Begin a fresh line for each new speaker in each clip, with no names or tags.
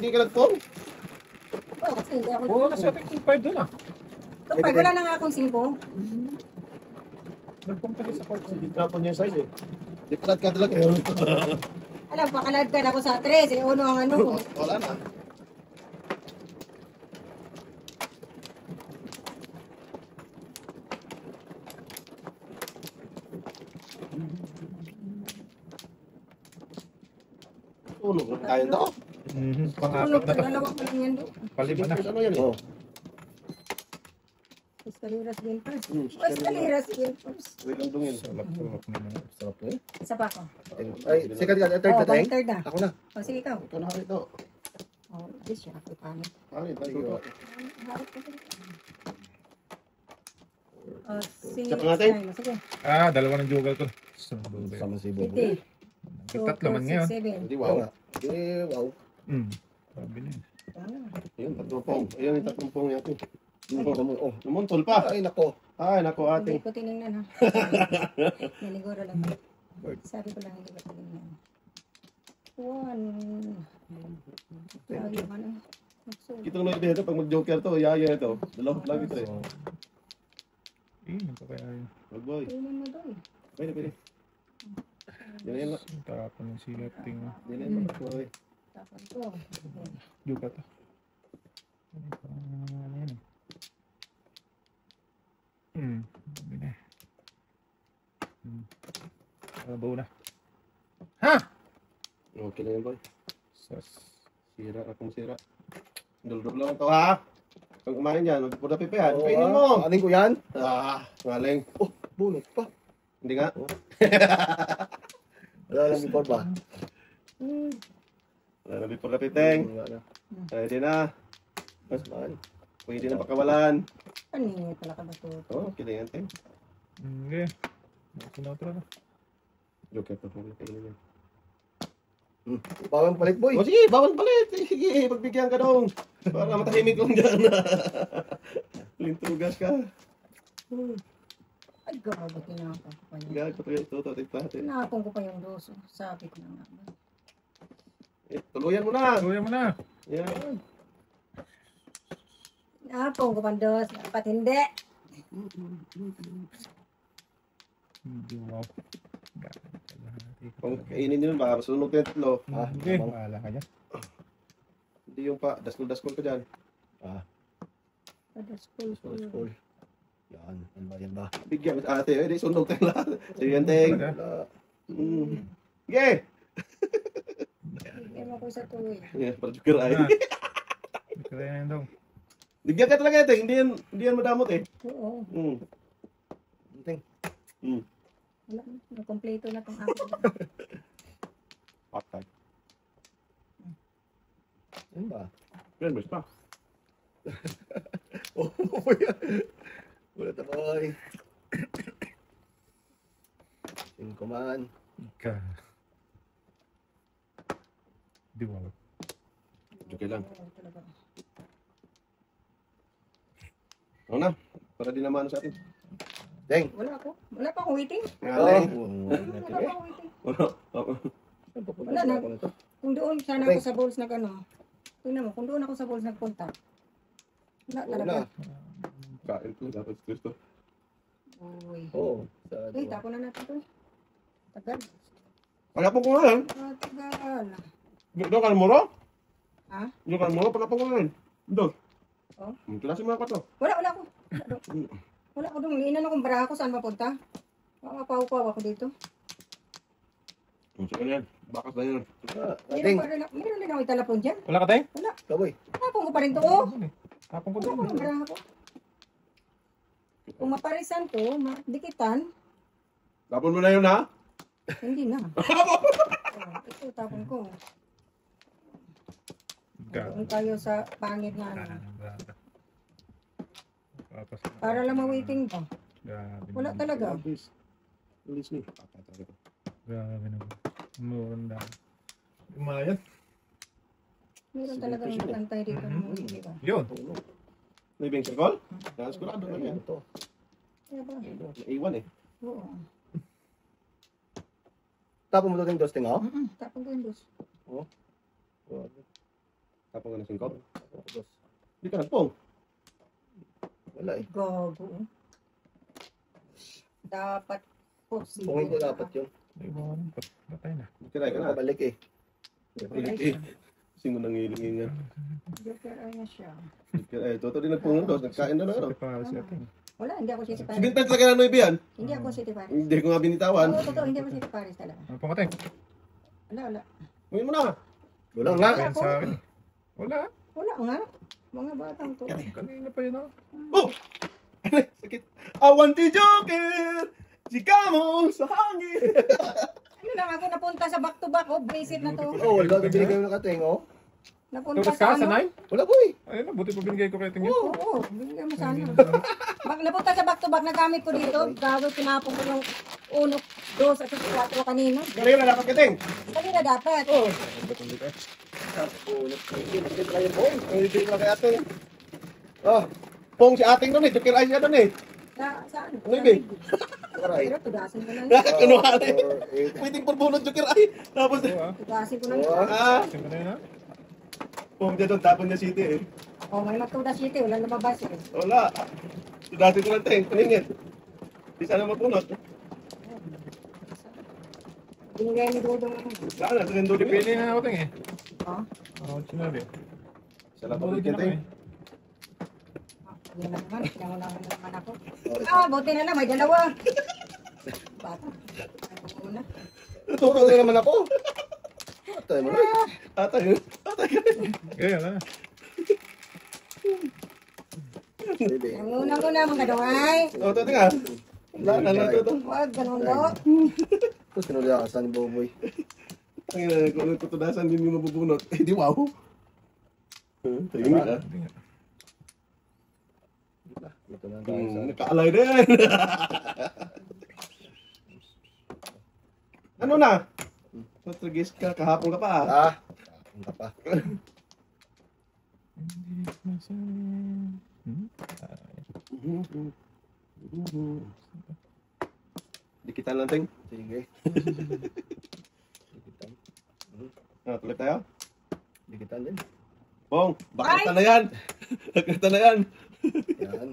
hindi ka nag-phone?
Oo, kasi hindi ako.
Oo, kasi ating 5 doon ah.
Kapag wala na nga akong 5.
Nagpunta sa court.
Hindi tapon niya yung size eh. Di palat ka talaga yun.
Alam, pakalagkan ako sa 3. Eh, uno ang ano ko.
Wala na. Uno, kaya daw.
Uno,
Pangapat na to.
dalawa pa lang yan doon.
Palima na.
Ano yan eh? Oh.
Escaleras din first.
Hmm,
Escaleras din first.
Wait lang dungin.
Sarap naman.
Sarap eh.
Isa pa ako.
Ay, second ka, third ka tayo?
Third na.
Ako na.
O, sige ikaw.
Ikaw na ka rito.
Oh, this siya. Ako pangit.
Ano ito?
Sige.
Check natin.
Sige.
Ah, dalawa ng jugal ko.
Sama si Bobo.
50.
Tatlo man ngayon.
7.
Hindi wow. Hindi wow.
Sabi na yun.
Ayun, tatlong pong. Ayun, yung tatlong pong yan. Oh, numuntol pa. Ay, nako. Ay, nako
Hindi
ate.
ko tinignan ha. Naniguro lang. Sabi ko lang hindi ko tinignan. 1. Lagi ka na.
Kitang nag dito pag mag-joker to, yaya ito. Dalawang lagi ito eh.
Ano pa kaya yun?
Good boy.
Tingnan mo doon.
Pwede, pwede. Yan yan.
Tapon yung silating.
Yan yan. Boy.
Tapos ko.
Jugal to. Ano yan eh. Sabi na. Bawa na. Ha?
Okay na yan boy.
Sas.
Sira akong sira. Duldulo lang ito ha. Pag kumain yan, magpuda pipi yan. Kainin mo.
Aling ko yan?
Ngaling.
Oh, bunot pa.
Hindi nga.
Wala lang before ba?
Wala na bipor kapiteng.
Wala na.
Pwede na.
Mas mahal.
Pwede na pakawalan.
Paningi pala ka ba ito?
Oh, kilingan tayo.
Okay. Sinotro na.
Joker to. Kainin yan.
Bawang palit boy.
O sige, bawal palit. Sige, pagbigyan ka dong. Para matahimik lang dyan. Lintugas ka.
Ay, grabe, tinapon ko pa yun.
Gag, patuloy ito. Ito.
Tinapon ko pa yung doso. Sabi ko na nga.
Tuluyan mo na.
Tuloy mo na.
Yan.
Tinapon ko pa yung doso. Dapat hindi.
Hindi wow.
Kung kainin nyo nun, baka masunog na yung tatlo.
Okay. Bahala ka dyan.
Hindi yung pa, daskol-daskol ka dyan.
School. Yan. Yan ba?
Bigyan mo ate, di sunog ka lahat. Sige, Teng. Sige!
Bigyan mo ko sa tuwi.
Yeah, para joker ay.
Kaya yan daw.
Bigyan ka talaga, Teng. Hindi yan madamot eh.
Oo.
Ting.
Wala. Nakompleto na itong akin.
Patay.
Yan ba?
Yan, best pa.
Oh, boy. Wala ta boy. Singko man.
Ika. Di wow.
Joker lang. Ano na? Para di naman sa atin.
Ting.
Wala ako. Wala pa akong waiting.
Ngaling.
Wala pa akong waiting.
Wala
na.
na.
Kung doon sana ako sa balls nag-ano. Tingnan mo, kung doon ako sa balls nagpunta. Wala talaga.
Kain to, dapat Kristo.
Uy.
Oo.
Uy, tapo na natin ito. Tagal.
Pagkapon ko nga yan.
Tagal.
Doon ka na muro?
Ha?
Doon ka na muro, pagkapon ko nga yan. Doon.
Oh?
Kilasin mo ako to.
Wala ako. Wala ako doon. Liinan akong baraha ko. Saan mapunta? Makapaw-paw ako dito.
Sige na yan. Bakas na yan.
Ting.
Meron din ako italapon dyan.
Wala ka tayo?
Wala.
Kaboy.
Tapon ko pa rin to. Oh.
Tapon ko
Wala
doon.
akong baraha ko. Kung maparisan ko, dikitan,
Tapon mo na yun ha?
hindi na. Ito, tapon ko. Doon tayo sa pangit na ano. Para lang ma-waiting pa. Wala talaga.
Please. Please me.
Grabe naman. Muranda. Umayan.
Meron talaga mag-antay dito.
Yun.
May bang circle? Sigurado na yan.
Ito.
Kaya ba?
Naiwan eh.
Oo.
Tapos mo to ting dos ting oh.
Tapon ko yung dos.
Tapos ka ng 5.
Dos.
Hindi ka nagpong.
Wala eh.
Gago. Dapat po
Pungin ko dapat yun.
Ay, baka naman. Patay na.
Kiray ka
Wala
na.
kabalik eh.
Sino nang hilingan?
Joker ay na siya.
Kiray, toto din nagpong ng dos. Nagkain na ano.
Sakit pa nga si ating.
Wala, hindi ako City
Si
Paris.
Bintan sa kailan Noy yan?
Hindi ako City Paris.
Hindi ko nga binitawan.
Oo, totoo, hindi ako City Paris talaga.
Ano pong ating?
Wala.
Ngayon mo na.
Wala nga.
Kaya sa akin. Wala.
Wala nga. Mga batang to.
Kanina pa yun ako.
Oh! Sakit. Awan ti Joker! Sika mo sa hangin!
Ano lang ako napunta sa back-to-back. Oh, visit na to.
Oh, wala. Bibili kayo ng kating, oh.
Napunta
Tugas ka sa
ano?
9?
Wala po eh.
Ayun na, buti pa binigay ko kay Tingin.
Oo, bigyan mo sana. Napunta sa back-to-back, nagamit ko dito. Gawin, pinapong ko yung 1, 2, at 4 kanina.
Kaya na dapat kating.
Kanina dapat.
Oh!
Bibili kayo po.
Hindi ko kay ating. Oh! Pong si ating doon eh. Joker ay siya doon eh.
Saan?
Ano yun?
Aray.
Pero tugasin ko na yun.
Kinuha na eh.
4, 8.
Pwedeng purbunod Joker ay. Tapos
Tugasin ko na yun.
ah!
Sino na yun ha?
Pong dyan doon. Tapon niya city eh.
Oh, may magtudas dito. Wala lumabas eh.
Wala. Dati ko lang ting. Paningin. Di sana mapunot.
Binigay ni Dodong ako.
Saan na? Tingin doon din.
Pili na ako Ting eh.
Oh,
Ako sinabi.
Salamat
Buti
ulit
na
ting.
yun na naman. Pinangunahan na naman ako. Ah, buti na lang. May dalawa. Bata. Ano muna?
Turo na naman ako. Atay mo na.
Atay. Atay.
Kaya na.
Bibili.
Nanguna ko na mga daway.
O, ito nga. Wala na na ito.
Huwag, ganun do.
Ito sinulyasan ni Boboy.
Ang ina, kung anong kutudasan din yung mabubunot. Eh, di wow. Tingin ka.
Hindi nga.
Ito na tayo sa...
Nakaalay din. Ano na? Matragis ka, kahapon ka pa ah.
Ah! Punta pa.
Hindi masabi.
Dikitan lang, Ting.
Sige.
Tuloy tayo.
Dikitan din.
Bong, bakit na yan? Bakit na yan?
Yan.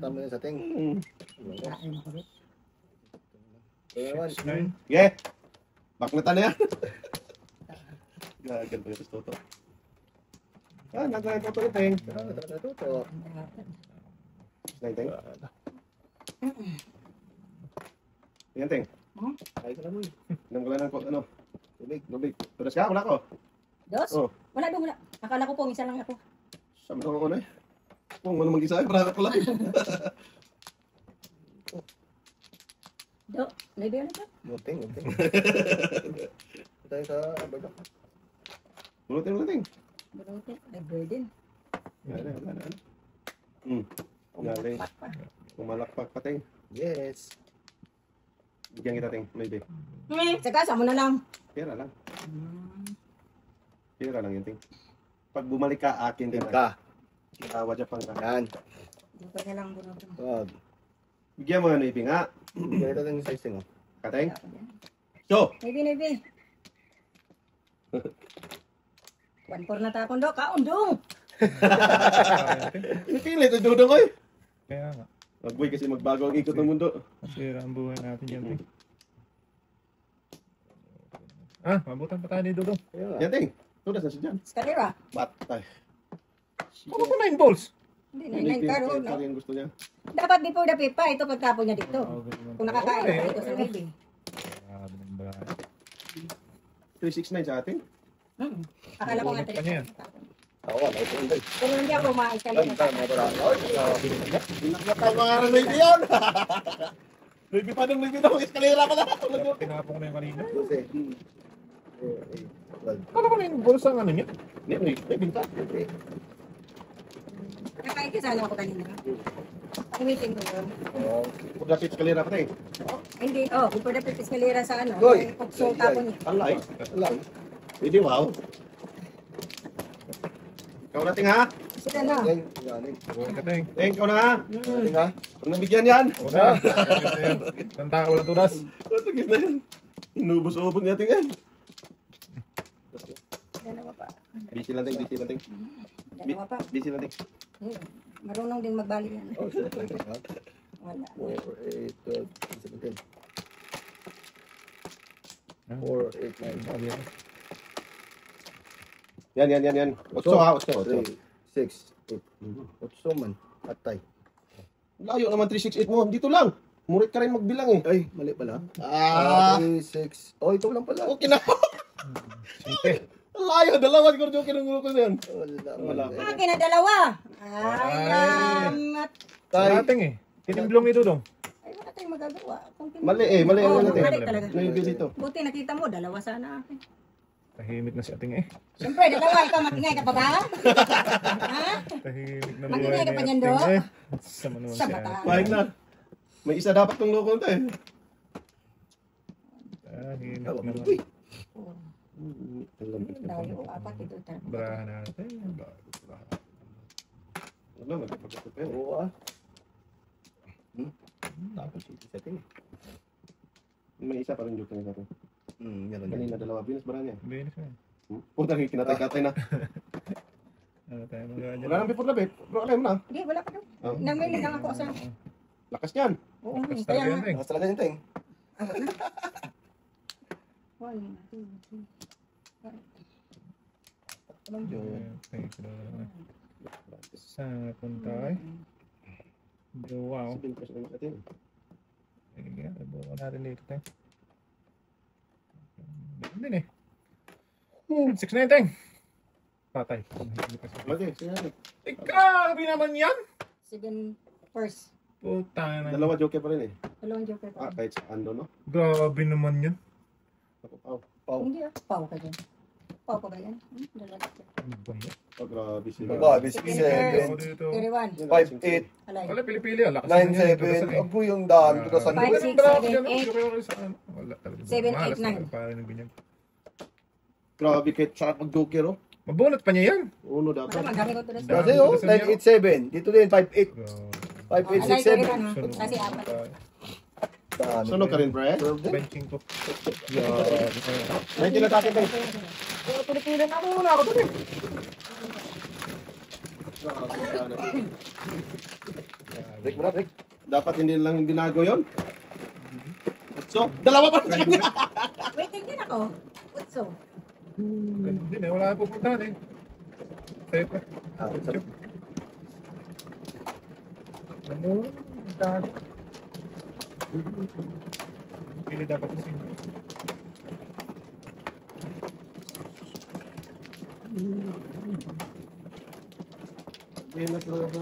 Tama yan sa ting.
Kain ako rin.
Ito naman.
Yeah. Bakit na yan? Gagan pa yung toto. Ah, nagkain toto ni Ting.
Ito.
Ting. Yan, Ting.
Ay, ka na mo.
Inom ko lang ng ano.
Tubig.
Lubig. Tudas ka, wala ko.
Dos?
Oh.
Wala doon, wala. Akala ko po, isa lang ako.
Sabi ko ako na eh. Kung ano mag-isa ay, para ko lang.
Do, libre ano ka?
Muting. Tayo sa abad.
Bunutin mo na, Ting.
Buruti, ay burden.
Yan. Galing.
Pakpa.
Pumalakpak pa, Ting.
Yes.
Bigyan kita, Ting. Maybe.
Saka, sa mo na lang.
Pera lang. Pera lang yun, Ting. Pag bumalik ka, akin din.
Tingka.
Wadya pang ka.
Yan.
Hindi pa niya lang buruti.
Wag.
Bigyan mo nga, Maybe nga.
Ganito lang yung size ting.
Kateng. So,
Maybe. 1-4 na tapon do. Kaon do.
pilit ang dudong ko eh.
Kaya nga.
Magboy kasi magbago ang ikot ng mundo.
Masira ang buhay natin yan. Ting. Ah, mabutan pa tayo ni Dudong.
Yan, Ting. Tudas na siya dyan.
Escalera.
Batay.
Ano ko 9 balls?
Hindi, 9 karo. No?
Yung gusto niya.
Dapat before the pipa, ito pagtapon niya dito. Kung nakakain
Okay.
ka dito sa baby.
Grabe ng bahay.
369 sa atin.
Akala ko nga
Bunot pa niya yan.
Ako, ay ito.
Pero hindi ako ma-escalera.
Nakatay mga Maybe yun. Maybe pa nung Maybe daw. Eskalera pa na.
Tinapon ko na yung kanina.
Kasi.
Ano ko na yung balls ang ano niya?
Maybe pa.
Nakain ka sana ako kanina. Meeting ko yun.
Huwag lapit eskalera pa, Ting.
Hindi, before the pipa escalera sa ano.
Goy!
Pukso tapon niya.
Alay. Alay. Hindi, wow. Ikaw na, Ting, ha?
Sila na.
Buhay ka, Ting.
Ting, ikaw na, ha?
Tinga.
Huwag nabigyan yan.
Una. Ang tao lang tudas.
Matagis na yan. Inubos-ubos niya, Ting, yan.
Dalawa pa.
Busy lang ting, busy lang ting.
Dalawa pa.
Busy lang ting.
Eh, marunong din magbali yan.
Oh, siyempre.
Wala.
4, 8, 12, 17. 4, 8, 9,
Yan. Otso ha, otso.
3, 6, 8. Otso man. Atay.
Layo naman 368 mo. Dito lang. Murit ka rin magbilang eh.
Ay, mali pala. 3, 6. Oh, ito lang pala.
Okay na. Layo, dalawa siguro yung kinungulo ko yan.
Wala.
Akin na dalawa. Ay, lamat.
Tay.
Ating eh. Tinimblong ito dong.
Ay, wala tayong magagawa. Kung
Mali eh, mali
Oo,
ang natin.
mali talaga.
Naibi dito.
Buti nakita mo, dalawa sana akin.
Tahimik na si ating eh.
Siyempre, dalawa. Ikaw, magingay ka pa ba? Ha?
Tahimik na
Mag-ingay ka pa
ni
niyan,
ating,
Do?
eh. Sama naman
Sa
siya.
mata.
Pahig na. May isa dapat tong loko nito eh.
Tahimik
Uy.
naman.
Layo, apat ito.
Barahan natin.
Wala, magpapagod pa yun.
Oo ah. Tapos ito sa tingin.
May isa pa rin joke na natin.
Meron
Kanina dalawa, binas ba niya?
Binis na.
Putang kinatay-katay na.
Ano tayo magagawa dyan?
Wala nang before na bet. Bro, alam mo na.
Hindi, wala pa daw.
Oh.
Namili lang ako sa...
Lakas niyan.
Oo,
Lakas
kaya
talaga
nga.
yan, eh.
Lakas talaga yung ting.
1, 2, 3.
Okay, saan punta ay? Wow.
Sabihin ko sa mga atin.
Sige, buka natin dito tayo. Hindi eh. 619. Patay.
Okay, sige natin.
Grabe naman yan!
7 first.
Puta na.
Dalawa joke pa rin eh.
Dalawang joker pa.
Kahit sa ando, no?
Grabe naman yan.
Ako pa.
Hindi ah. Pau ka dyan. Pau pa ba yan? Dalawa.
Ano ba yan?
Oh, grabe sila.
Grabe,
Ako
7,
dito.
31.
5, 8,
Alay.
Wala, pili-pili. Lakas
9, 7. Agoy yung dami. Ito sa
Five,
Wala,
six,
grabe
seven,
yan.
eight.
Wala talaga.
7, 8,
Malas
9.
talaga para ng ganyan.
Grabe kahit sarap mag-joker, oh.
Mabunot pa niya yan.
Uno
Wala,
dapat.
magami ko ito na
Kasi oh, 9, 8, 7. Dito din, 5, 8. 5, 8,
Alay,
6, 7.
31 ha. Kasi apat.
Dami.
Sunog ka rin, pre.
Serve din.
Benching ko.
May tinatake tayo.
Pilipinan na muna ako dun eh.
Break mo na, break.
Dapat hindi lang binago yun. So, dalawa pa sa kanya.
Waiting din ako. Utso.
Ganun din eh. Wala na pupuntahan eh. Safe na.
Sarap.
Ano? Dami. Pili dapat yung single.
Hindi na talaga.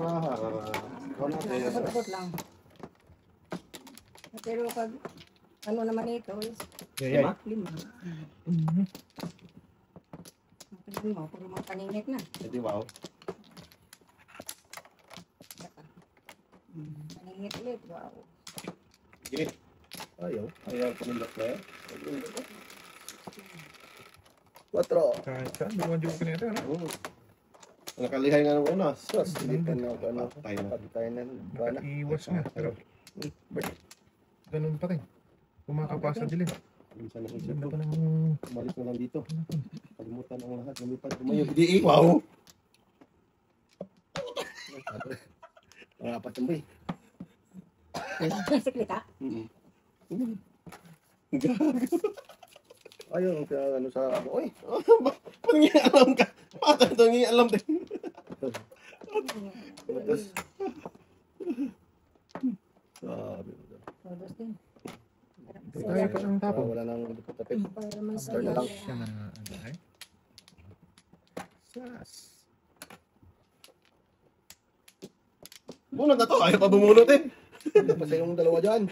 Ikaw natin.
Abot lang. Pero pag ano naman ito is
Yeah, yeah.
5. Tingnan mo, puro mga paninit na.
Hindi, wow.
Paninit ulit. Wow.
Sige.
Ayaw.
Ayaw pumindot na eh.
4.
Kahit saan. Di mo joke na ito. Ano?
Oo. Nakalihay nga ng una.
Sus, hindi ka na ano.
Patay na.
Patay na. Bana.
Iwas nga. Pero ganun pa rin. Kumakapasa din.
Minsan naisip
Ganda
ko,
pa ng...
umalis na lang dito. Kalimutan ang lahat. Lumipad. Tumayo. Hindi, wow.
Mga apat yung boy.
Siklita.
Ayaw, kaya ano sa ano. Uy,
Pangialam ka. Mata ito, ngialam din.
tapos. Sabi mo daw.
Todos din.
Tayo pa ng tapo.
Wala nang tapit.
Para man sa
After na lang.
Siya na ano ay. Sas.
Bunot na to. Ayaw pa bumunot eh.
Kasi yung dalawa dyan.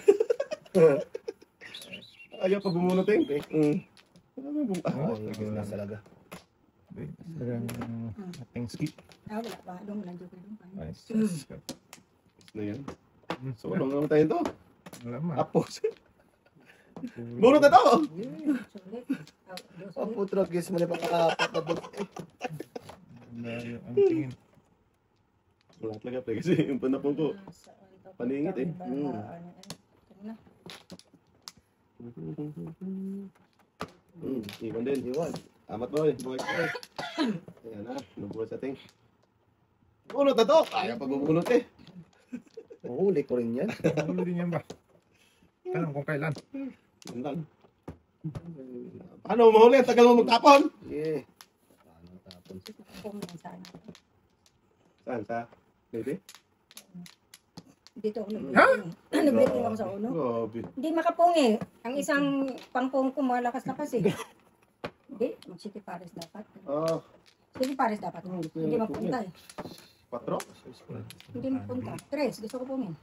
Ayaw pa bumunot eh.
Oh, yung na talaga.
Talagang ating skip.
wala pa. Doon mo lang joke doon.
Ay, sas.
Na yan.
So,
So, ano naman tayo to?
wala man.
Apos. Bunot na to.
Sulit. Dos
Oh,
ulit.
putro, guess mo na pang apat na book.
Layo ang tingin.
Wala talaga pre. Kasi yung panapong ko. Paningit eh.
Ano,
Iwan din.
Iwan.
Amat boy. Boy. Ayan na. Nabuhay sa ting. Bunot na to. Ayaw pagbubunot eh.
Huli ko rin yan.
Ulo din yan ba? Tanong kung kailan.
Yan lang. Paano mo mahuli? Ang tagal mo magtapon.
Yeah. Paano tapon?
Pong yan sana.
Saan? Sa? Baby?
Dito ako
Ha?
nag-breaking ako sa uno.
Grabe.
Hindi makapong eh. Ang isang pangpong ko malakas na kasi. Hindi, mag-city pares dapat.
Ah,
City pares dapat. Hindi magpunta eh.
4?
Hindi magpunta. 3, gusto ko pongin.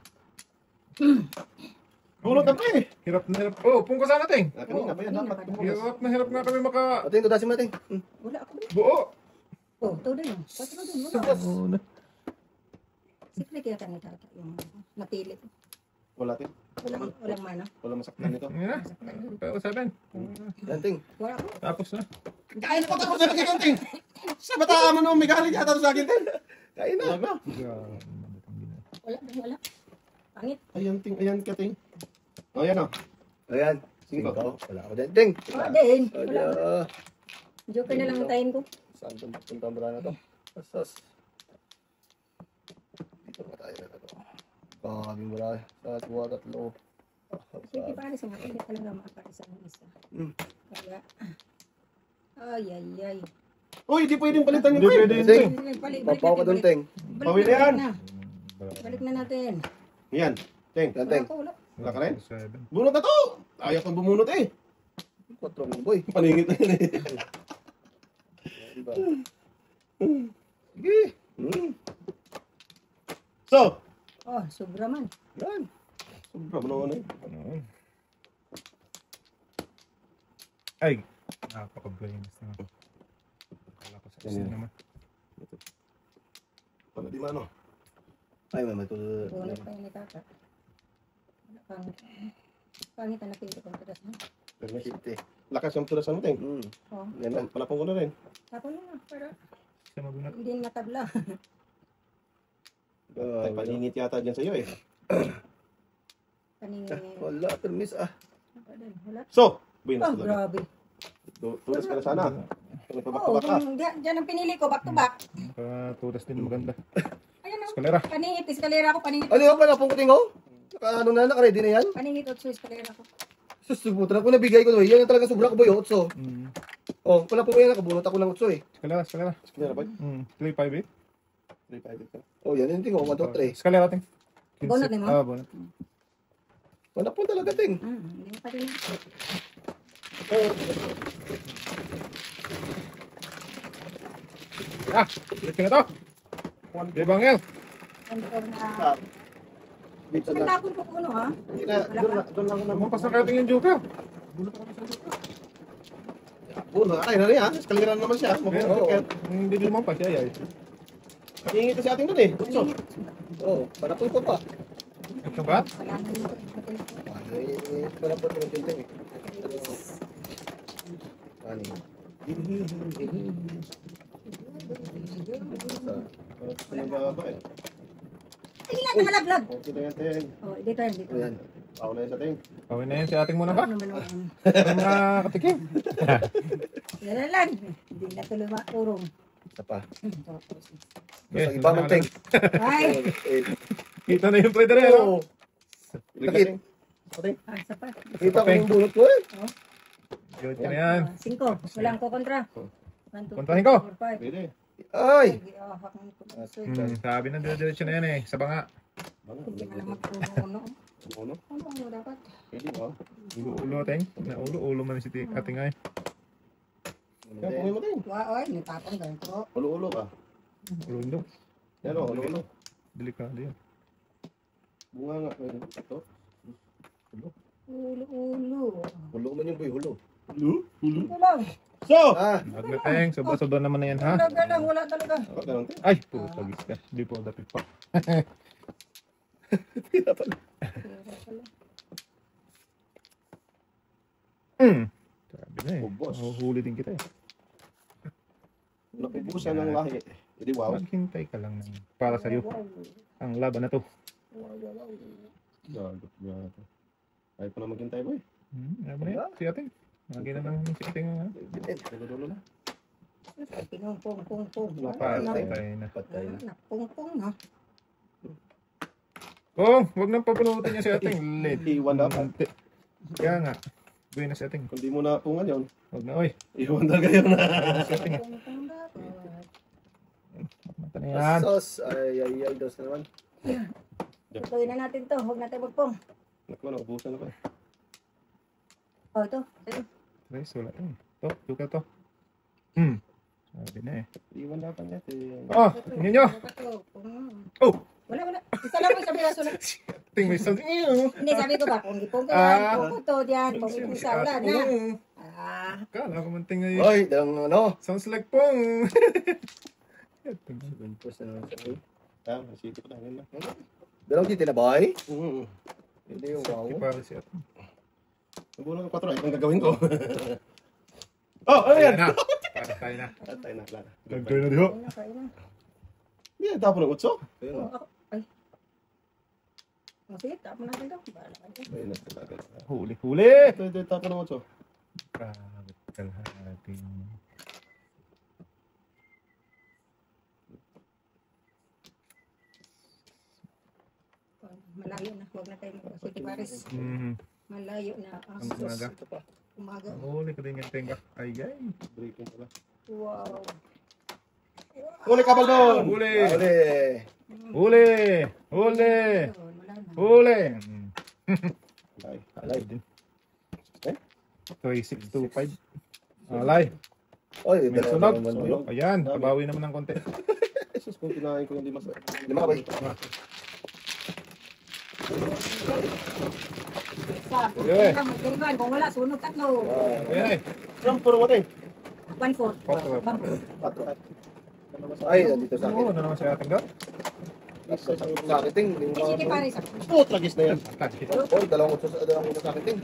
Bunot na pa eh.
Hirap na hirap. Oh, pungko sana ting.
Kanina pa yan. Dapat
Hirap na hirap nga kami maka...
Ating, tudasin mo natin.
Wala ako din.
Buo.
Oh, ito din. 4 din. Wala. Secret yata ni tata yung napili.
Wala ting.
Walang mana.
Wala masaktan nito.
Yan na. Pero 7.
Yan, ting.
Wala ako.
Tapos na.
Kain pa tapos na kay ting. Sa bataan mo nung may galing yata sa akin ting. Kain na. Wala.
Wala. Wala. Pangit.
Ayan ting. Ayan ka ting. Oh, yan o.
Ayan.
Cinco.
Wala ako dyan. Ting.
Wala din. Wala.
Ala.
Joker na lang tayin ko.
Saan itong puntang bara na to? Asas. Dito ba tayo na to? Kaming bara. Sa 2, 3.
City pares nga. Hindi talaga makapares ang isa. Wala. Ay, ay, ay.
Uy, di pwedeng palitan
Hindi
yung
pwede
ting.
yun ting.
Papaw ka doon, ting.
Pawin na yan.
Balik na natin.
Yan. Ting.
Yan,
Wala
ting.
ko, wala.
Wala ka rin?
7.
Bunot na to. Ayaw kang bumunot eh.
4 mo, boy.
Paningit na yan eh.
Diba?
Sige. So.
Oh, sobra man.
Yan. Sobra mo naman eh.
Ay. Nakakapag-blainis na. Kala ko sa isa naman.
Wala di mano.
Ay, may matulog.
Bunot pa yun ni tata. Wala pangit. Pangit ang napili kong tudas mo.
Lakas yung tulasan mo ting.
Oh,
Yan lang. Palapong ko na rin.
tapon mo na. Para
Siya magunat.
hindi matabla.
Ay, paningit yata dyan sa'yo eh.
Paningin niya.
Wala, permis ah.
Wala.
So. Buenas
Oh,
talaga.
grabe.
Tulas ka na sana. Kung
Oo,
ipabak-tabak ka.
dyan ang pinili ko, back to back.
Tutas din maganda.
Ayan o.
Eskalera.
Paningit, eskalera ko, paningit.
Ano yung pala pong kuting ko? Ano na, naka-ready na yan?
Paningit, otso, eskalera ko.
Susubutan ako nabigay ko, boy. Yan ang talaga sobra ko, boy. 8.
Mm.
Oh, pala po yan, nakabunot ako ng 8 eh.
Eskalera, eskalera.
Eskalera ba?
358.
3-5 ka.
Oh, yan yung ting, 1, 2, 3.
Eskalera ting.
Bonot din mo?
Ah, bonot.
Wala po talaga, ting.
Hindi mo pa rin.
Ah, ulit ka na to. Di bangel.
Control na.
Dito
Ang
na.
tapon ko puno, ha?
Doon lang naman.
Mampas na kating yung joker.
Puno, ay na rin ha. Eskalera naman siya.
Oo. Hindi din mampas siya. Ay.
Hingit na si ating doon eh. So,
Oh, para po ito pa.
Ito ba?
Wala na dito.
Ay, pala po ito ng ting eh. Ano yun?
ano ba ba eh?
Ay, lahat na malaglag.
Okay na yan, Ting.
Oh, dito yan, dito.
Ayan.
Ako na yan sa Ting.
Pawin na yan si ating muna ba?
Ano naman ang...
Para makatikim.
Yan lang. Hindi na tuloy maurong.
Isa pa.
Yes,
Sa iba mong ting.
Ay!
Eh,
Kita na yung pwede rin.
oh.
Nakit. Ating.
Isa pa.
Kita ko yung bunot ko eh.
Yun ka na yan.
5. Walang ko kontra. 1, 2,
Kontrahin ko.
4, 5.
Pwede.
Ay!
Sabi na dire-diretso na yan eh. Sa banga.
Hindi na lang magpuno.
Ano?
Ano ang dapat?
Pwede ba?
Ulo, ting. Na ulo man si ating ay.
Yan, kunin mo Ting.
Wow, ay, natapon ganito.
Ulo-ulo ka.
Ulo.
Yan o, ulo-ulo.
Delikado yan.
Bunga nga. Ito.
Ulo.
Hulo man yung boy, hulo.
Ulo? Ulo?
Ito lang.
So!
Ah!
Aglateng. Sobra-sobra naman na yan ha.
Talaga lang, wala talaga.
Bakit ganun, Ting?
Ay, puta gis ka. Hindi po dapit pa. Sabi na eh.
Ubos.
Mahuhuli din kita eh.
Nakubusan ng lahi. Hindi wow.
Maghintay ka lang ng para sa'yo. Ang laban na to.
Gagot nga ito. Ayaw ko na maghintay boy.
Ano na yan? Si ating. Lagi na lang si ating.
Dulo-dulo na.
Pinong-pong, pong-pong.
Patay na.
Patay na.
Pong-pong, no?
Oh, wag nang papunutin niya si ating late.
Iwan dapat.
Kaya nga. Gawin na si ating.
Kung di mo na pungan yun,
Wag na, oy.
iwan talaga yun.
Si ating.
Pong-pong dapat.
Mata na yan.
Sos. Ay, dos na naman.
Tutuloy na natin to. Huwag natin magpong.
Naku, naubusan ako eh.
Oh, ito. Ito.
Guys, wala yun. To, tuka to. Sabi na eh.
Iwan dapat niya.
Oh, tingnan nyo. Oh,
Wala, wala. Isa lang po sabi na sulat.
ating may something.
Hindi, sabi ko ba, pong-ipong ko
Ah.
yan. Pong to diyan. Pong-ipong sa ulan, ha? Ah.
Kala ko man tingnan
Oy, dalang ano.
Sounds like pong.
7% na lang sa
Ah, masiti ko lang yun lang.
Dalang dito na ba eh?
Mm-hmm.
Hindi yung wow.
Para si ating.
Nabulang ng 4 ay kung gagawin ko. Oh, ano yan?
Na. Para tayo na.
Patay na, Clara.
Nagtoy na diho.
Ayun na, kain na.
Hindi, tapo ng utso.
Oh, ako. Ay. Oh, sige, tapon natin daw. Bahala ka dyan.
Ayun na, talaga.
Huli, huli.
Ito, tapo ng utso.
Grabe kalahati.
Malayo na. Huwag na tayo mag-City Paris. Malayo na.
Ang umaga.
Umaga.
Huli ko din yung tenga. Ay, ay.
Breaking pala.
Wow.
Huli ka, Baldon!
Huli.
Huli.
Huli. Huli.
Ayun, wala na.
Huli.
Ay,
Alay din.
Eh?
3625. Alay.
Oy,
May
dalawa
sunog.
naman
Sunog.
yun.
Ayan, kabawi naman ng konti.
Jesus, kung kinain ko hindi masarap.
Lima ka ba?
Sabi,
Yeah.
magdiriban. Kung wala, sunog tatlo.
Ayan ay.
Saan puro mo tayo?
1-4.
Patro.
Patro. Ay, dito sa
Oo,
akin.
ano naman si ating ga?
Sa akin, ting.
City Paris ako.
Oh, tragis na yan.
Oy, dalawang utso sa akin, ting.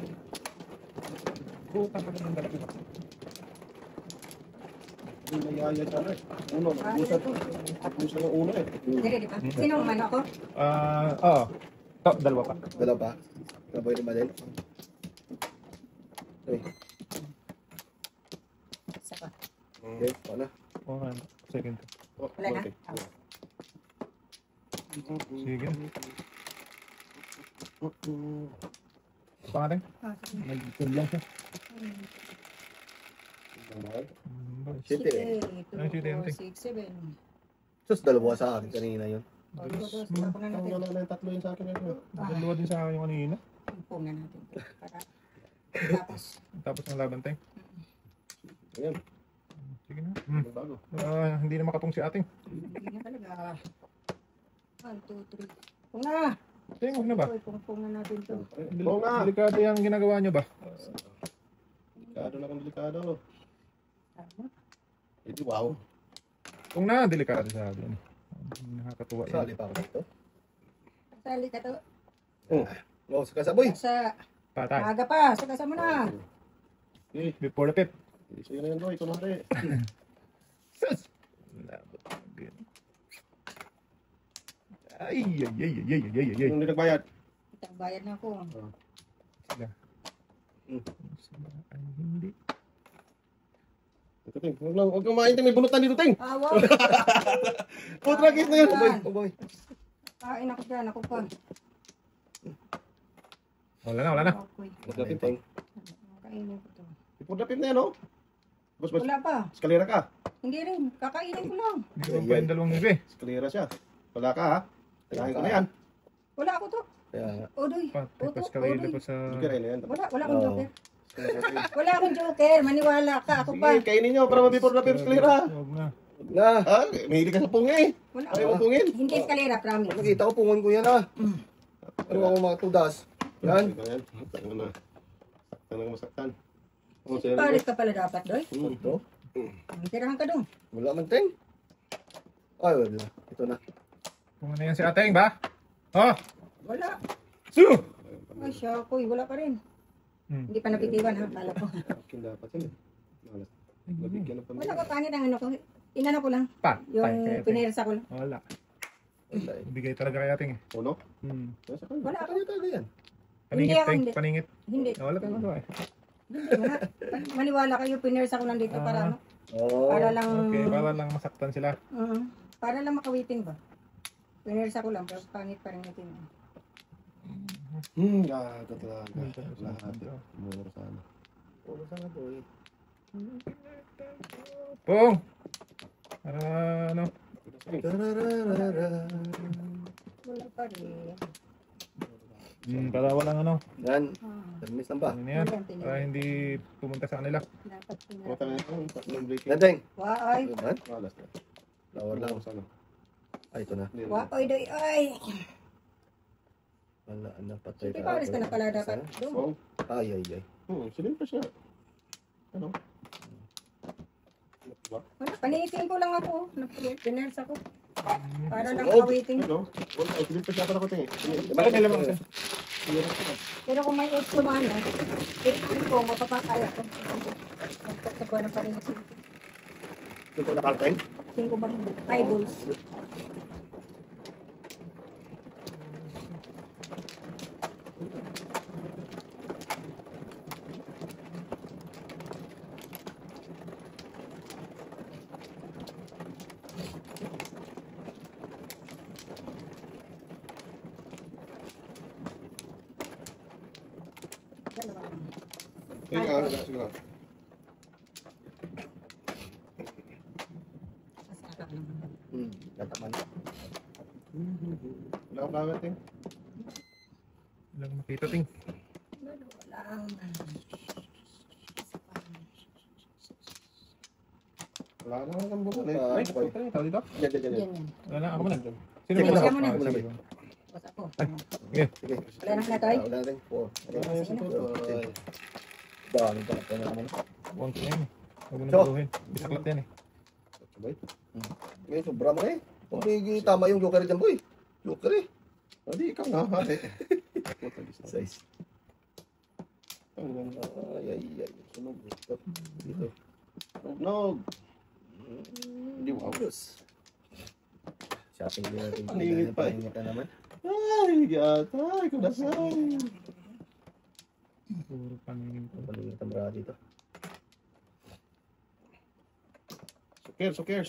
Puta ka naman dalawa.
Hindi mayaya siya na eh. Uno, nabusan. Nabusan ng uno eh.
Dire, di ba? Sinong man ako?
Oo. To, dalawa pa.
Dalawa pa. Naboy rin ba din? Oy,
Isa pa.
okay, wala.
Okay, second.
Oh,
Wala na?
okay.
Sige. Pangating? Nag-lang siya.
Shit eh.
Ay, shit, eh.
6, 7.
Sus, dalawa sa akin kanina yun.
Tapon na
Ang
natin.
wala na yung tatlo yun sa akin.
Dalawa din sa akin yung kanina.
Tampong na natin. Para. Tapos.
Tapos ng laban tayo.
Ayan,
Sige na.
bago.
Hindi na makapong si ating.
Hindi na talaga. 1, 2, 3. Pung na.
Ting, huwag na ba?
Uy, pung na natin to.
Oo nga.
Delikado yung ginagawa nyo ba?
Delikado na kung delikado.
Tama.
Edi wow.
Kung na, delikado sa akin. Nakakatuwa
Sali
yan.
pa ako dito.
Sali ka to.
Oh, sa kasaboy.
Sa
Patay.
maaga pa. Sa kasama na.
Eh,
Before the pip.
sa'yo na yan bro. Ito na rin.
Sus! Ay, ay, ay, ay, ay, ay, ay, ay.
Yung hindi nagbayad.
Itang bayad na ako.
Ay, hindi.
Ito, Ting. Huwag kang maintin. May bunutan dito, Ting.
Ah, wow.
Oh, tragis na yan.
Oh boy.
Kain ako dyan. Ako pa.
Wala na, wala na.
Okay.
Magdapin, Ting.
Kainin ko to.
Ipudapin na yan, oh. Boss,
Wala pa.
eskalera ka.
Hindi rin. Kakainin ko lang.
Hindi ko pa yung dalawang ngibi.
Eskalera siya. Wala ka, ha? Tirahin ko na yan.
Wala ako to.
Kaya nga.
Odoy.
Patay,
Oto.
paskawin
Odoy.
pa sa...
Joker, na yan.
Wala akong
Oo.
joker. Wala akong joker. Maniwala ka. Ako pa.
Sige, kainin nyo para mabibor na pero eskalera.
Huwag na.
Na.
Ha? Mahilig ka sa pungi, eh.
Wala
Ayaw
ako.
mo pungin.
Hindi eskalera, promise.
Nakita ko pungon ko yan ah. Ano ako mga tudas? Yan.
Yan. Saktan na. Saktan na masaktan. Oh, sir.
Palit ka pala dapat, Doy.
Ito.
Tirahan ka doon.
Wala man ting. Ay, wala. Ito na.
Kung ano yan si ating ba? Oh!
Wala.
Su!
Ay, siya ko. Wala pa rin. Hindi pa napitiwan, ha? Kala ko.
Akin dapat yun, eh. Malas. Nabigyan ng
Wala
pamilya.
ko kanin ang ano ko. Inano ko lang.
Patay
Yung
kay ating.
pinersa ko lang.
Wala.
Wala.
Bigay talaga kay ating eh.
Uno?
Wala
Nasa kanya.
ako.
Kanya talaga yan.
Paningit,
Hindi ako,
ting.
hindi.
Paningit.
Hindi.
Wala tayong magawa eh.
Hindi, wala. Maniwala kayo, pinersa ko lang dito para ano.
Oh.
Para lang,
Okay, para lang masaktan sila.
Para lang makawiting ba? Pinersa ko lang, pero pangit pa rin natin.
Gago talaga. Lahat. Mura sana.
Oo, sana boy.
Pong! Para ano?
Tarararara.
Wala pa rin.
Para walang ano.
Yan. Termis lang ba?
Ano yan? Para hindi pumunta sa kanila.
Dapat
Mga tayo yung tatlong breaking.
Gandeng.
Waay.
Ano ba?
Malas na.
Flower lang.
Sana.
Ay, ito na.
Waay, doy, ay.
Wala na patay
Hindi pares ka na pala dapat.
Oh,
Ay, ay, ay.
silin pa siya. Ano? Diba?
Wala, paniisin ko lang ako. Pinersa ko. Para lang
Oh.
makawiting.
Ano? Wala, silin pa siya pala ko tingin.
Bakit nila mga isa?
Pero kung may 8 kumana, 8 ko, mapapakaya ko. Sa ko na paniisin.
Ito ko nakalteng.
5 ba? Eyeballs.
Sige, sige lang.
Nataman.
Wala ka flower, ting?
Walang makita, ting.
Wala na lang bulan eh. Ay, tao dito?
Yan, yan, yan.
Yan yan.
Wala na, ako muna. Sino
Sige,
muna?
siya muna.
Ah, sige.
Basta ko.
Sige.
Sige.
Wala na ka, Toy?
Wala rin. 4.
Wala na yung suto.
Dami ka na naman.
Once na yan eh. Huwag mo na
So.
buruhin. Bisaklat yan eh.
Sabay.
Ngayon, sobra mo eh. Pumigi, tama yung joker dyan, boy. Joker eh.
Hindi, ikaw nga, hali.
Size.
Ang ganda.
Ay, ay, ay. Sunog. Dito. Dito.
Nog. Hindi, wow.
Ayos. Shopping din natin.
Paningit pa eh.
Paningit na naman.
Ay, gatay, kudasay.
Puro paningin ko.
Paningit ang bra dito.
Suker.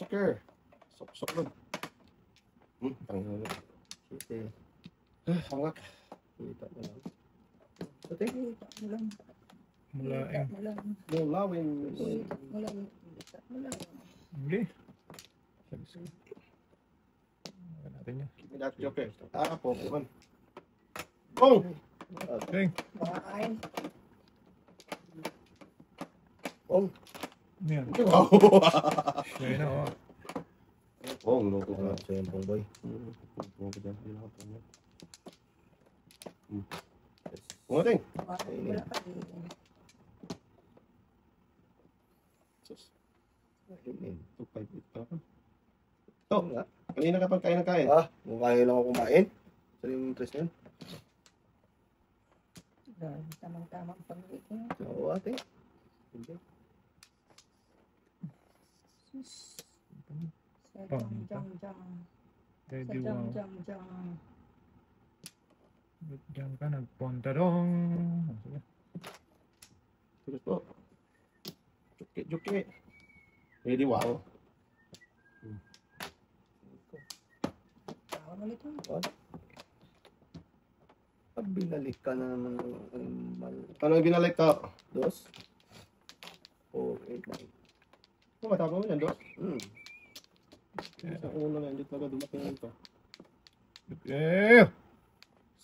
Sok nun. Tangin na.
Sige.
Hangak.
Kita mo lang. Pati.
Mulaeng.
Mulawin.
Hindi. Sabi ko. Ayan natin yan.
Give me that joker. Pokemon. Oh!
Ting.
Waay.
Ong.
Ano yan?
Wow!
Ayun na, oh.
Oh, loko ka.
So yung pong boy.
Loko dyan. Hindi na ako. Kumating.
Wala pa rin.
Sus.
Ayun.
258 pa ako.
Oh, nga.
Kanina ka pagkain ng kain.
Ah, kung kaya lang ako kumain. Saan yung interest niyan?
Tamang-tamang pag-iing.
Oo, ate. Hindi.
Jang.
Ready, wow.
Jang.
Ba't diyan ka nagpunta dong? Sige.
Sige po. Juki. Ready, wow.
Tawag ulit mo.
Binalik ka na naman ng mal.
Ano yung binalik ko?
2, 4, 8, 9.
Kung matapang mo yan, Dos.
Yeah.
Sa ulo na, hindi talaga dumating ito.
Eh!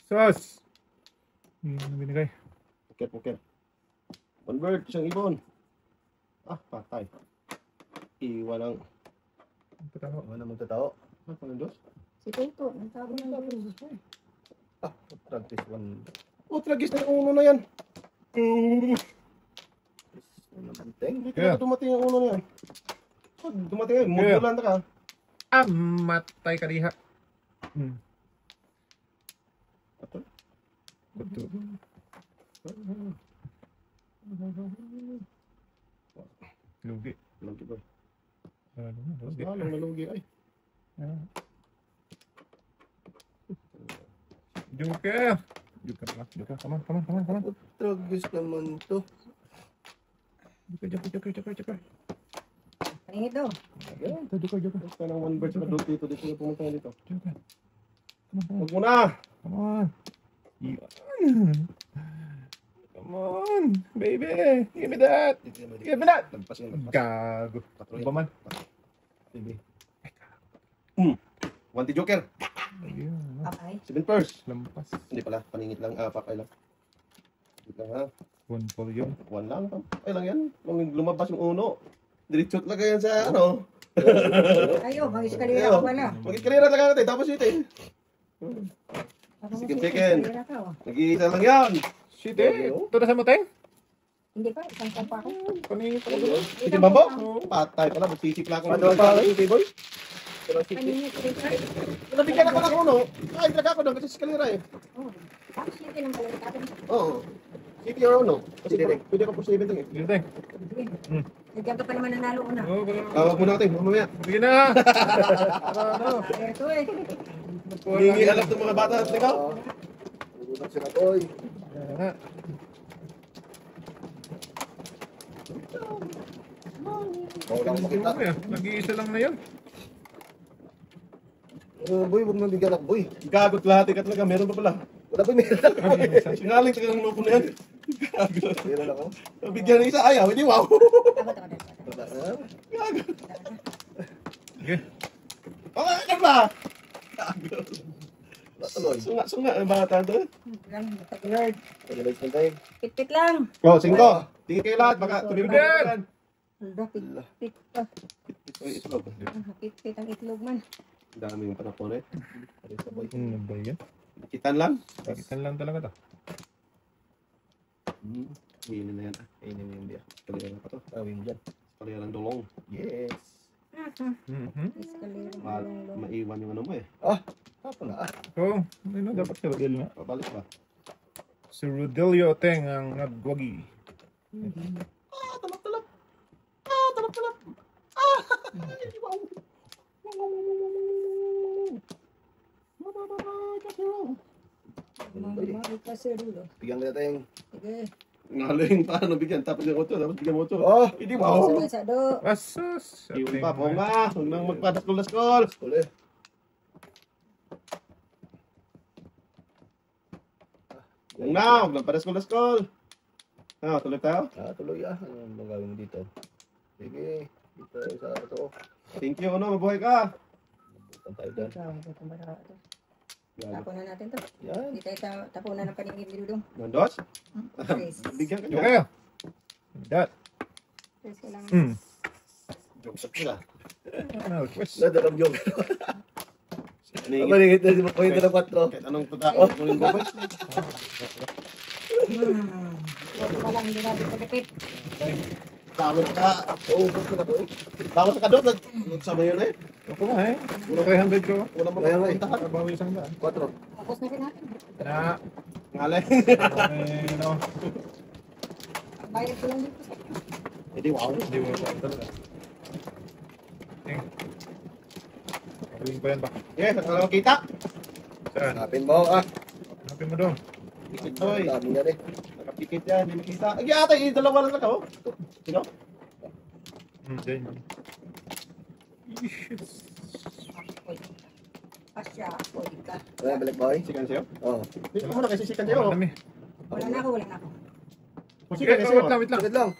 Sus! Ano binigay?
Puker. Convert, isang ibon. Patay. Iwan ang...
Ang patao.
Ano naman tatao?
Ano yung Dos?
Si Tito, nagtawag na yun.
Practice 1.
Tragis na yung ulo na yan.
Ano naman, teng?
Hindi talaga dumating yung ulo na yan. Pag dumating yan, mudulan na ka.
Matay ka diha.
Ato?
Kuto. Lugi.
Lugi ba?
Lugi.
Lalong nalugi ay.
Joker! Joker pala. Joker. Come on.
Tragis naman to.
Joker.
Paningit daw.
Ito, Joker.
Basta ng one bird sa doon dito. Dito yung pumunta dito.
Joker.
Huwag mo na!
Come on. Come on, baby. Give me that. Give me that.
Lampas yun.
Gago. Ano ba man?
Sige. 1 Joker.
Ayun.
Papay.
7 purse.
Lampas.
Hindi pala. Paningit lang. Pakay lang. Wait lang ha.
One for yun.
1 lang. Pakay lang yan. Kung lumabas yung uno. Diretso lang yan sa ano.
Ayo, mag-eskalera ka pala.
Mag-eskalera lang natin. Tapos ito eh. Second.
Eskalera ka, oh.
Nag-iisa lang yan.
Shit eh. Ito na sa moteng?
Hindi pa, isang pa ako.
Paningin pa ko.
Sige Mambo. Patay pala. Magsisikla ko.
Ano pa?
Boy.
Paningit, Richard.
Nabigyan ako ng uno. Ay, talaga ako doon kasi eskalera eh.
Oh. Tapos yun din ang balik.
Oo. City or uno. Kasi pwede ka po sa event eh.
Yun, Teng.
Sige. Nagyan ka pa naman nanalo una.
Oo, wala.
Tawag muna natin. Mamaya.
Sige na. Ano?
Ito eh.
Hindi alam ng mga bata. Ikaw?
Nagulat sila, boy.
Ayan nga.
Bawal ako makita.
Nag-iisa lang na yun.
Boy, huwag mong bigyan ako, boy.
Gagot lahat. Ika talaga. Meron pa pala.
Wala pa meron.
Singaling talaga ng lupo na yan. Gagot.
Meron ako.
Bigyan ng isa. Ayaw. Hindi wow.
Tama.
Wala na.
Gagot.
Sige.
Okay ba?
Wala tuloy.
Sunga ang bata doon.
Lang, Lord.
Pag-alis na tayo.
Pit lang.
Oh, 5. Tingin kayo lahat. Baka tumibig na yan.
Hala, pit.
Uy, islog.
Pit ang itlog man.
Dami yung panapon eh.
Ano ba yan?
Kitan lang.
Pakitan lang talaga to.
Hinin na yan.
Kainin mo yung biya.
Kalira pa to.
Tawin dyan.
Kalira ng dulong.
Yes.
Eskalera.
Maiwan yung ano mo eh.
Hapa na.
Oo. Ano dapat si Rodel nga?
Pabalik ba?
Si Rodelio Teng ang nagwagi.
Talap-talap. Talap-talap. Wow.
Kaserulo.
Bigyan kita tayong.
Sige.
Ngaling paano bigyan. Tapos yung 8. Tapos bigyan mo 8.
Oh!
Hindi wow.
Sa do.
Asus!
Iwan pa po nga. Huwag nang magpadaskol-daskol.
Uli.
Huwag na. Huwag nang padaskol-daskol. Tuloy tayo.
Tuloy Ano ang gagawin mo dito? Sige. Dito sa ito.
Thank you. Mabuhay ka.
Punta tayo dyan.
Tapunan natin to.
Yan.
Hindi tayo tapunan ng paningin ni Dudong.
Nandos?
Trace.
Bigyan ka
Yung
niya.
kayo. That.
Trace kailangan.
Joke sa sila.
Ano, request.
Nadalang yung.
Paningin.
Malingit na si Makoy na 4.
Kahit anong pataon. Kunin mo ba?
Wala, hindi natin pagkapit.
Tawag ka.
Oo, gusto na po eh.
Tawag ka doon. Nagsama yun eh.
Ako nga eh. 300 ko.
Wala mo
Kaya nga eh.
magpuntahan.
Babawi isang daan.
4.
Tapos na rin natin.
Na.
Ngaling.
Ano.
Bayad ko lang dito.
Hindi wow.
Hindi mo pa talaga. Gawin ko yan ba?
Yes, at alam kita.
Saan?
Hanapin mo
Hanapin mo doon.
Pikit to eh.
Dami yan eh.
Nakapikit yan. Hindi makita. Ay, ata yung dalawa lang ako. Sino?
Diyan.
Asya, pwede ka.
Ano balik boy?
Sikan sa'yo?
Oo.
Dito mo na kasi sikan sa'yo.
Dami.
Wala na ako.
Sige, wait lang.
Sagad lang.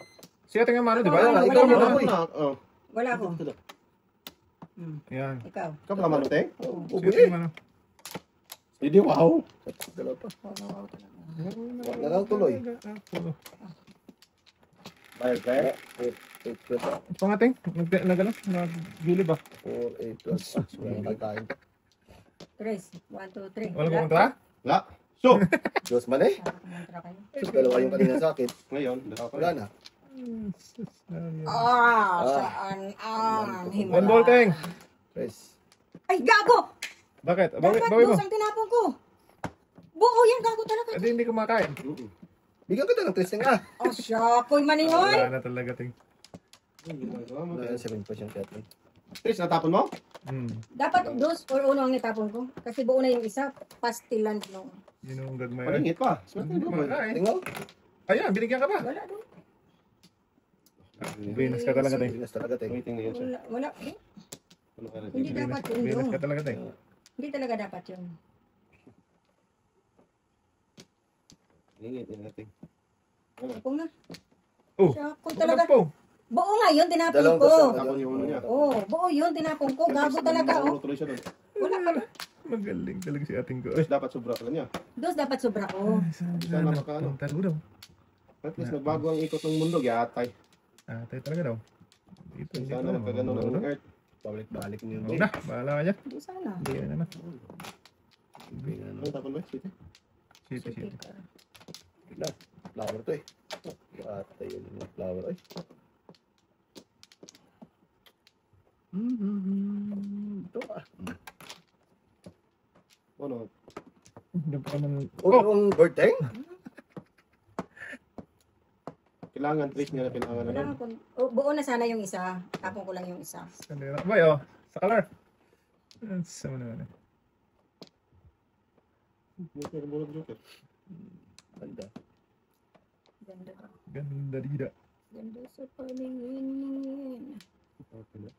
Siya tingnan mano, di ba?
Wala,
Ikaw
wala.
muna
Wala.
boy.
Oh.
Wala ako.
Yan.
Ikaw.
Ikaw pala manote?
Oo.
Siya tingnan mano.
Hindi wow.
Dalawa pa.
Oo.
Wag na lang tuloy.
Bayad kaya?
8 plus.
Pangating, nagano, naggili ba?
4, 8 plus. Wala nang kagkain.
Trace. 1, 2, 3.
Wala ko kontra?
Wala. So,
Diyos man eh.
Kumontra kayo.
Sus, dalawa yung kanina sa akin.
ngayon, dalawa pa
Wala
rin.
na.
Saan ang himala?
One ball, Teng.
Press.
Ay, gago!
Bakit?
Dapat
Bawi mo.
dos ang tinapon ko. Buo yan, gago talaga.
Hindi kumakain.
Bigyan kita ng 3 nga.
Oh, syakoy man yun.
Wala na talaga, Teng.
Wala 7% kaya ito.
Tris, natapon mo?
Dapat dos or uno ang nitapon ko. Kasi buo na yung isa, pastilan nung.
Yun yung gagmay.
Palingit pa. Swerte
Hindi
mo ba?
kumakain.
Tingnan.
Ayan, binigyan ka pa.
Wala doon.
Venus ka talaga, tay.
Pinas talaga, te.
Waiting na yun siya.
Wala.
Ano ka na?
Hindi dapat yun,
Venus
Dong.
ka talaga, tay.
Hindi talaga dapat yun.
Ingit din natin.
Tapong na.
Oh,
Siya, kung
talaga
talaga.
po.
Buo nga yun, tinapon
Dalawang
ko.
kasama.
Tapos yung ano niya.
Oo, buo yun, tinapon ko. Gago talaga, oh.
Tuloy siya doon.
Wala ka na.
Magaling talaga si ating ko.
Tapos dapat sobra ka niya.
Dos dapat sobra ko.
Sana makaano.
Punta daw.
At least nagbago ang ikot ng mundo, yatay.
Tay talaga daw. Dito, dito.
Sana magkagano ng Earth.
Balik niyo.
Huwag na, bahala ka dyan.
Hindi sana.
Hindi na na.
Ano tapon ba? Sige.
City.
Flower to eh. Atay yun yung flower ay. Ito ah.
Ano?
Hindi pa naman.
Yung birthday?
Kailangan trick niya na kailangan
Kailangan ko. Oh, buo na sana yung isa. Tapon ko lang yung isa.
Kalera. Boy, oh. Sa color. Sama naman eh.
Joker, bulog Joker.
Ganda.
Ganda ka.
Ganda dida.
Ganda sa paningin.
Okay na.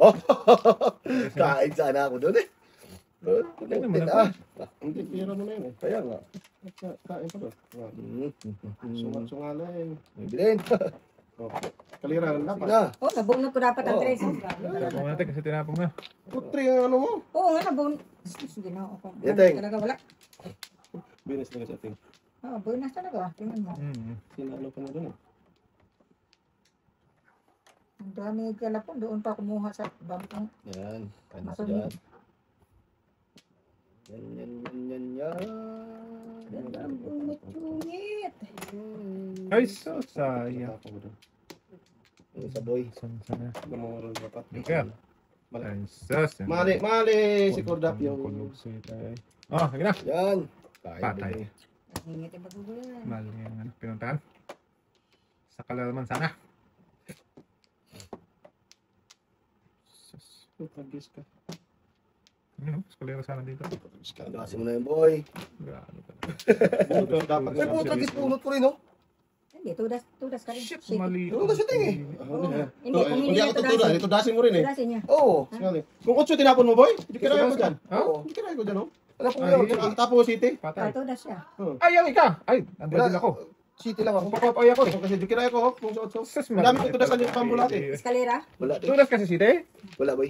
Oh! Kain sana ako doon eh.
Tingnan mo na
Ah,
Hindi, pira mo na yun eh.
kaya nga.
Kain pa doon. Sungal-sungalan.
Bilhin.
Oh. Kalira lang dapat.
Na.
Oh, nabunot ko dapat ang
Oh.
tres.
Tapos natin kasi tinapong na.
Putri ang ano mo.
Oo nga, nabunot. Sige na ako.
Yateng.
Talaga wala.
Binis na sa ating.
Oo, bonus talaga. Tingnan mo.
Sinalo pa na doon eh.
Ang dami kala po. Doon pa kumuha sa bangkong.
Yan. Kain na
Masunod.
dyan. Yan.
Ganda ang bungit-bungit.
Ay, so sayang.
Tapos mo doon.
Yung isa boy.
Sana.
Namamaroon dapat.
Joker. Ay, sus.
Mali si Kordap yung...
Oh, sige na.
Yan. Kain
Patay.
din eh.
Hingit yung bagulan.
Mali yung ano, pinuntahan. Sa kalalaman sana. Sus.
Pagis ka.
Ano, eskalera sana dito.
Kasi mo na yun boy.
Gaano ka.
Bunot ka dapat.
Ay puta, gispunot ko rin oh.
Hindi, tudas ka rin.
Shit,
Shake it.
mali.
Ano kasi ting eh?
Hindi, kung hindi
Hindi
niya
ako tutudasin. Tudasin mo rin eh.
Tudasin niya.
Oo.
Sinali. Kung 8 tinapon mo boy, hindi kiraya ko dyan.
Oo.
Hindi kiraya ko dyan oh.
Wala po
Ay,
yun.
Tapo City.
Patay.
Tudas siya.
Ay, ang ika! Ay, andun din ako.
City lang ako.
Papapay ako eh.
Kasi di kiraya ko oh. Kung sa 8.
Sus,
Ang dami ko tudasan yung pambulat eh.
Eskalera.
Wala din.
Tudas kasi si Te.
Wala boy.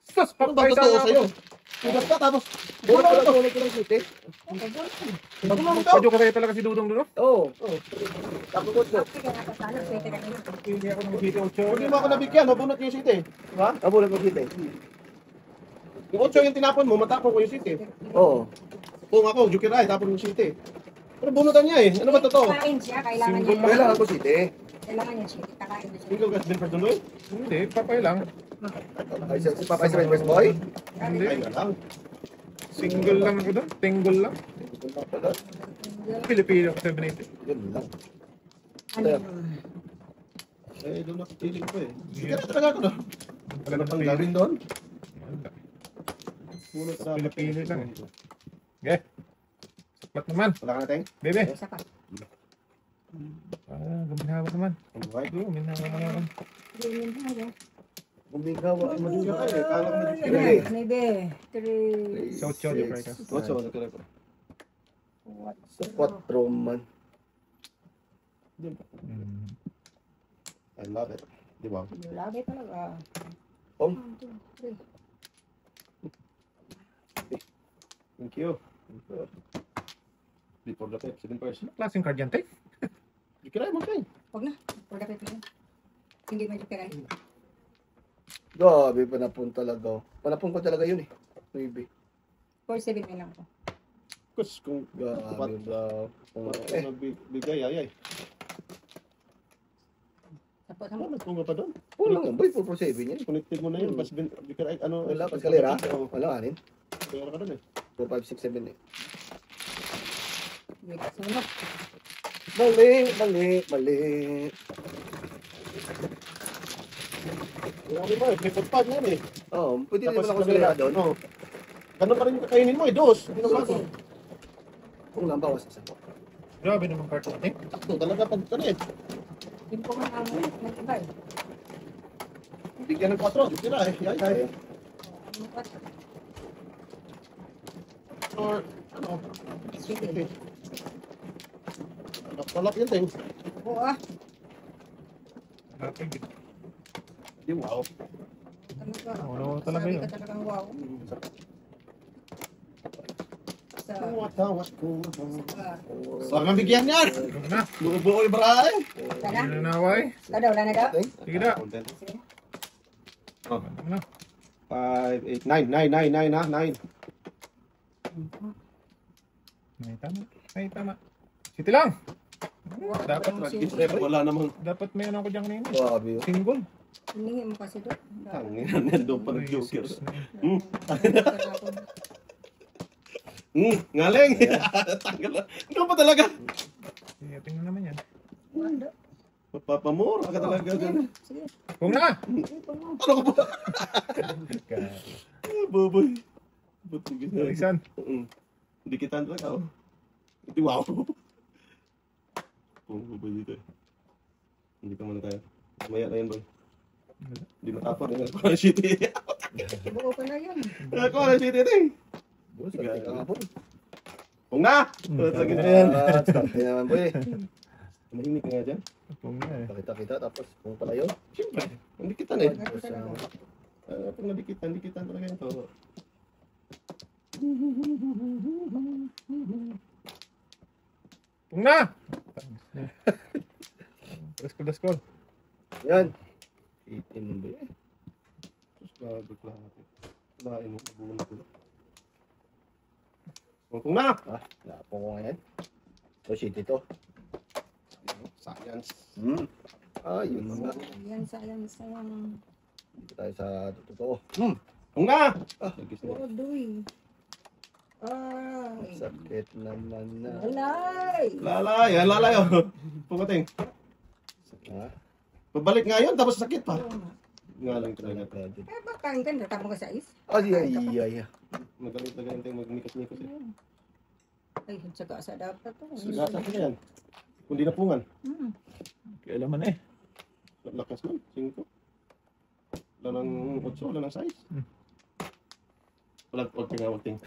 Sus,
Ano ba
papay
totoo
sana
sa'yo?
ako.
Tudas ka tapos.
Wala ko lang City.
Padyo ka sa'yo talaga si Dudong Duno.
Oo. Tapos ko.
Sige na ako sana. Pwede ka rin.
Hindi ako ng City 8.
Hindi mo ako nabigyan. Mabunot yung City. Diba?
Abo lang ko City.
Yung 8 yung tinapon mo, matapon ko yung City.
Oo.
Kung ako, Jukiray, tapon yung City. Pero bunutan niya eh. Ano ba totoo?
Kain siya. Kailangan
Single
niya.
Kailangan ko City.
Kailangan niya siya. Kakain na siya.
Single ka din perdonoy?
Hindi, papay lang.
Ay, si Papa is first boy.
Hindi,
Ay nga lang.
single lang ako doon. Tingle lang. Pilipino ako 780.
Yun lang.
Ano?
Eh, doon ako feeling ko eh. Sige na talaga ako doon.
Wala
Ano
na
pang gawin doon?
Wala.
Bunot sa
Pilipino lang eh. Okay. Saklat naman.
Wala ka na, Teng?
Bebe.
Isa pa.
Guminawa naman.
Ang buhay.
Guminawa naman.
Ganyan tayo.
Bumigawa ay
Madugay ka eh. Kala ko na
Hindi.
Jukiray.
Maybe. 3.
So, chow, fry ka.
What's all? Nagkiray ko.
Sa 4 man.
I love it. Di ba?
Labi talaga.
Om.
1, 2, 3.
Thank you. Before the pep, 7 pairs.
Klaseng card yan, te.
Jukiray mo, Teng.
Huwag na. For the paper. Hindi medyo peray.
Grabe, panapon talaga. Panapon ko talaga yun eh. Maybe.
4-7 na lang ako.
Kus, kung
Grabe daw.
nagbigay, ay.
Tapos
Ano,
naman.
nagpunga pa doon?
Kulang yan boy, 447 yan.
Connected mo na yun. Pas, Jukiray, ano?
Wala, paskalera.
Oo,
Wala kanin.
kaya ka doon eh.
4, 5, 6, 7 eh.
Wait, sunod.
Mali.
Wala naman, may pagpad yan eh.
Oo, pwede
Tapos
naman ako sila doon.
Oo. Ganun pa rin yung kakainin mo eh, dos. Hindi na bago.
Kung lang bawas isa po.
Grabe naman carton natin.
Sakto talaga pag ito eh.
Hindi ko man namin. Nag-iba eh.
Bigyan ng 4, di tira eh. Yay. Or, ano?
Sige.
Talap yun, Teng.
Oo ah.
Grabe.
Di wow.
Talaga.
Oo, talaga
Sabi
yun.
ka talagang wow. Sa...
Tawas ko.
Ah.
Saan kang bigyan yan?
Huwag na.
Buo-buo yung barahe.
Wala na?
Hindi na naway.
Wala na daw?
Sige na.
Sige.
Oh,
Ano na?
5, 8, 9 ha, 9.
May tama. May tama. City lang. Dapat,
Wala namang
dapat may ano ko dyan kanina.
Grabe yun.
Single.
Hiningi mo kasi doon.
tangin. Nandun pa ng joker. Ngaling. Tanggal na. Ikaw pa talaga.
Sige, tingnan naman yan.
Wala.
Mapapamura ka talaga dyan.
Sige.
Kung na!
Ano ka ba? Baboy. Ba't ginagawa?
Isan.
Dikitan talaga oh. Ito wow. Baboy dito eh. Hindi ka muna kaya. Maya na yan boy. Hindi matapon. Ako na city.
Buo ko na yun.
Ako na city ito eh.
Boss, ang kahapon.
Kung na! Sige na yan.
Starte naman po eh.
Mahimik ka nga dyan.
Kung na eh.
Pakita-kita tapos kung pala yun.
Siyempre. Ang dikitan eh.
Tapos,
Pag dikitan talaga yan to.
Kung na! Daskol.
yan. 18 mo ba eh.
Tapos bago lahat. Lain mo. Nabuo na ko. Kung na!
Napong ko ngayon. So, city to.
Science.
Yun nga.
Yan, sayang.
Dito tayo sa totoo.
Kung na!
Puro doy. Ay.
Sakit naman na.
Alay.
Lalay oh. Pumating.
Ha?
Pabalik nga yun, tapos sakit pa.
Oo nga.
Ngaling talaga.
Eh, baka ang ganda. Tama ka sa is.
Ay.
Magaling talaga yung magmikos-mikos eh.
Ay, saka sa dapat to.
Sigasa ko yan. Kung di napungan.
Kailaman eh.
Lakas man. 5. Wala ng 8, wala ng 6. Wala ng ting.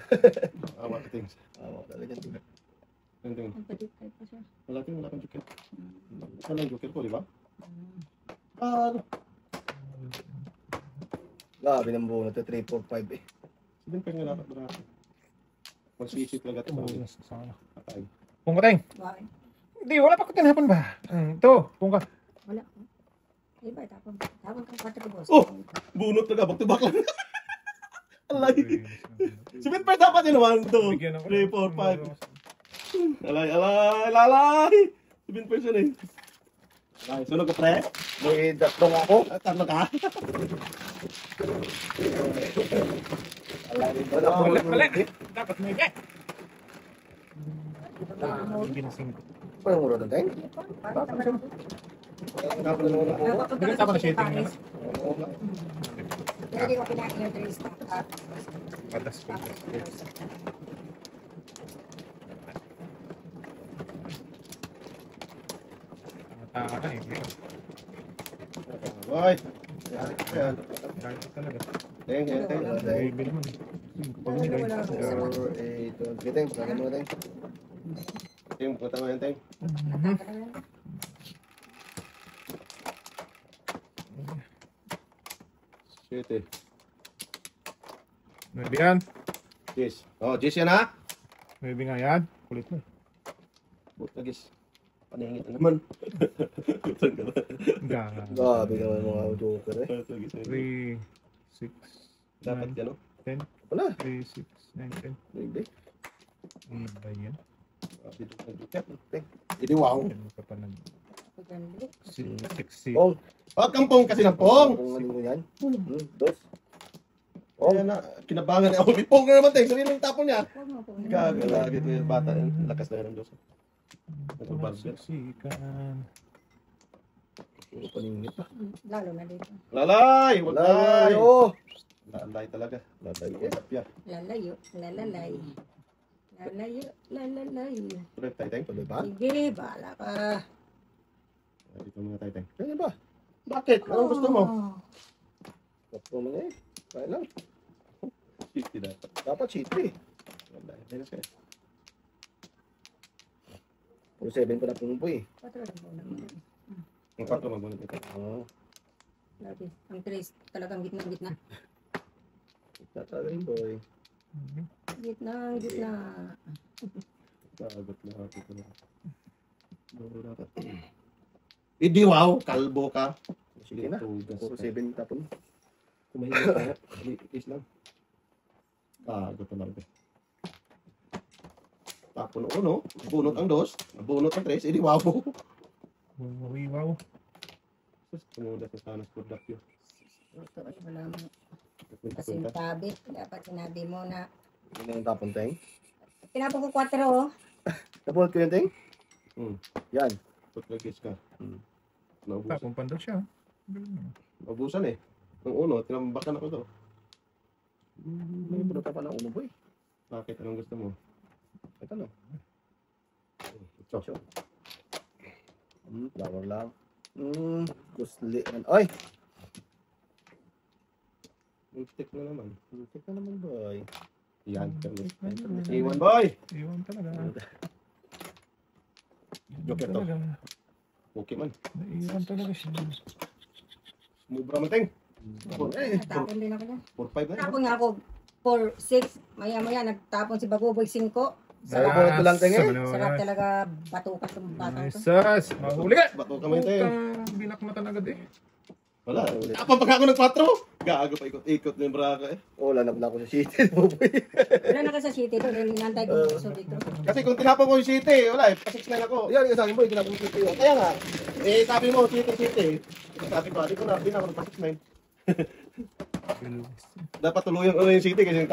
Awat ting.
Talaga.
Ting.
Ang padikay pa siya.
Wala kang joker. Wala yung joker ko, di ba? Ano?
Grabe ng buo na to. 3, 4, 5 eh.
Sabihin pa nga dapat marami. Mag-sisip talaga ito. Patay.
Kung ka tayong.
Bakit?
Hindi, wala pa ko tinapon ba? Ito, kung ka.
Wala. Iba, tapon. Tapon kang kwata ko, boss.
Oh! Bunot talaga, back to back lang. Alay. Sabihin pa dapat yun naman. 2, 3, 4, 5. Alay. Sabihin pa yun eh. Alay, sunog ka pre.
May datlong ako.
Tatlo ka.
Wala. Dapat may get. Ginasing ko.
Parang muro na tayo.
Bigat ako na siya tingnan.
Hindi ko pinakin yung trace na.
Patas ko. Tama ka eh.
Boy. Ayan.
Galit talaga.
Teng.
Baby naman. Pag nilay.
4, 8, 2, 3, parang muro tayo.
Teng, punta mo yan, Teng. Shit eh.
Maybe yan.
Yes. Oh, Jess yan ha?
Maybe nga yan. Kulit mo.
Buta guys. Paningit na naman. Butan ka na.
Grabe naman mga joker eh.
3, 6,
Dapat ka no?
10.
Wala.
3, 6, 9, 10.
Hindi.
Iba yan.
Dito ka dito. Hindi wow.
Ano ka pa nag... 6,
Pong.
Oh, kampong kasi ng pong.
Kung ano yan. Dos.
Kaya na, kinabangan na ako. May pong na naman, Teng. Sabihin mo yung tapon niya.
Huwag mo po.
Gagalagi ko yung bata. Lakas na ng Diyos. Ito barber.
Siksikan.
Puro paningit pa.
Lalo na dito.
Lalay! Wag
Wala.
na!
Oh.
Lalay talaga.
Lalay.
Tilapia.
Lalayo, lalalay. Lalayo, lalalay.
Tuloy, Tayteng.
Tuloy ba?
Sige, bala ka.
Dito muna, Tayteng.
Ganyan ba?
Bakit? Anong gusto mo?
Gusto mo na eh. Kaya lang.
City dapat.
Dapat chitri.
Lalay. Ayun siya.
Puro 7 pa na pumumpoy eh.
Patro lang po naman.
Ang 4 magbunot ito.
Oo.
Grabe, ang tres talagang gitna-gitna.
Tatagay boy.
Gitna.
Bagot na ako ito na. Bago dapat. Hindi wow, kalbo ka.
Sige na.
Tugas
Puro
ka.
7 tapon.
Kumahirap ka. Is lang. Bagot na lang. Tapon uno, bunot ang 2, bunot ang 3, hindi wow.
Wow.
Sus, kumuda sa sanas product yun.
Ito ay wala mo. Kasing tabi. Dapat sinabi mo na.
Yun ang tapon teng.
Pinapong ko 4 oh.
Napulot ko yun teng? Yan.
Pagkagis ka. Naubusan.
Tapong pandaw siya.
Naubusan eh. Ang uno, tinambakan ako to.
May pulot pa ng uno boy.
Bakit? Anong gusto mo?
Ito no.
Ito.
Flower lang. Gusli. Ay!
Muntik na naman.
Muntik na naman boy.
Yan.
Iwan
Iwan boy!
talaga.
Joker to. Okay man.
Iwan talaga siya.
Mubra man ting.
Natapon din ako dyan.
4-5 na.
Tapon nga ako 4-6. Maya-maya nagtapon si Bagoboy 5.
Sarap ko lang teng eh.
Sarap talaga batukan itong batang to.
Sas! Mahuli ka!
Bato ka man ting.
Binakmatan agad eh.
Wala. Apa pagka ako ng 4? Gago pa ikot-ikot ng braka eh.
Oh, lanap na ako sa city boy.
Wala na ka sa city to. Dahil inantay ko yung dito.
Kasi kung tinapon ko yung city, wala eh. Pa-6 na ako.
Yan yung sa akin boy. Tinapon ko city.
Kaya nga, eh sabi mo, city. Sabi ko, di ko na, di na ako ng pa-6 na. Dapat tuluyan ko na yung city kasi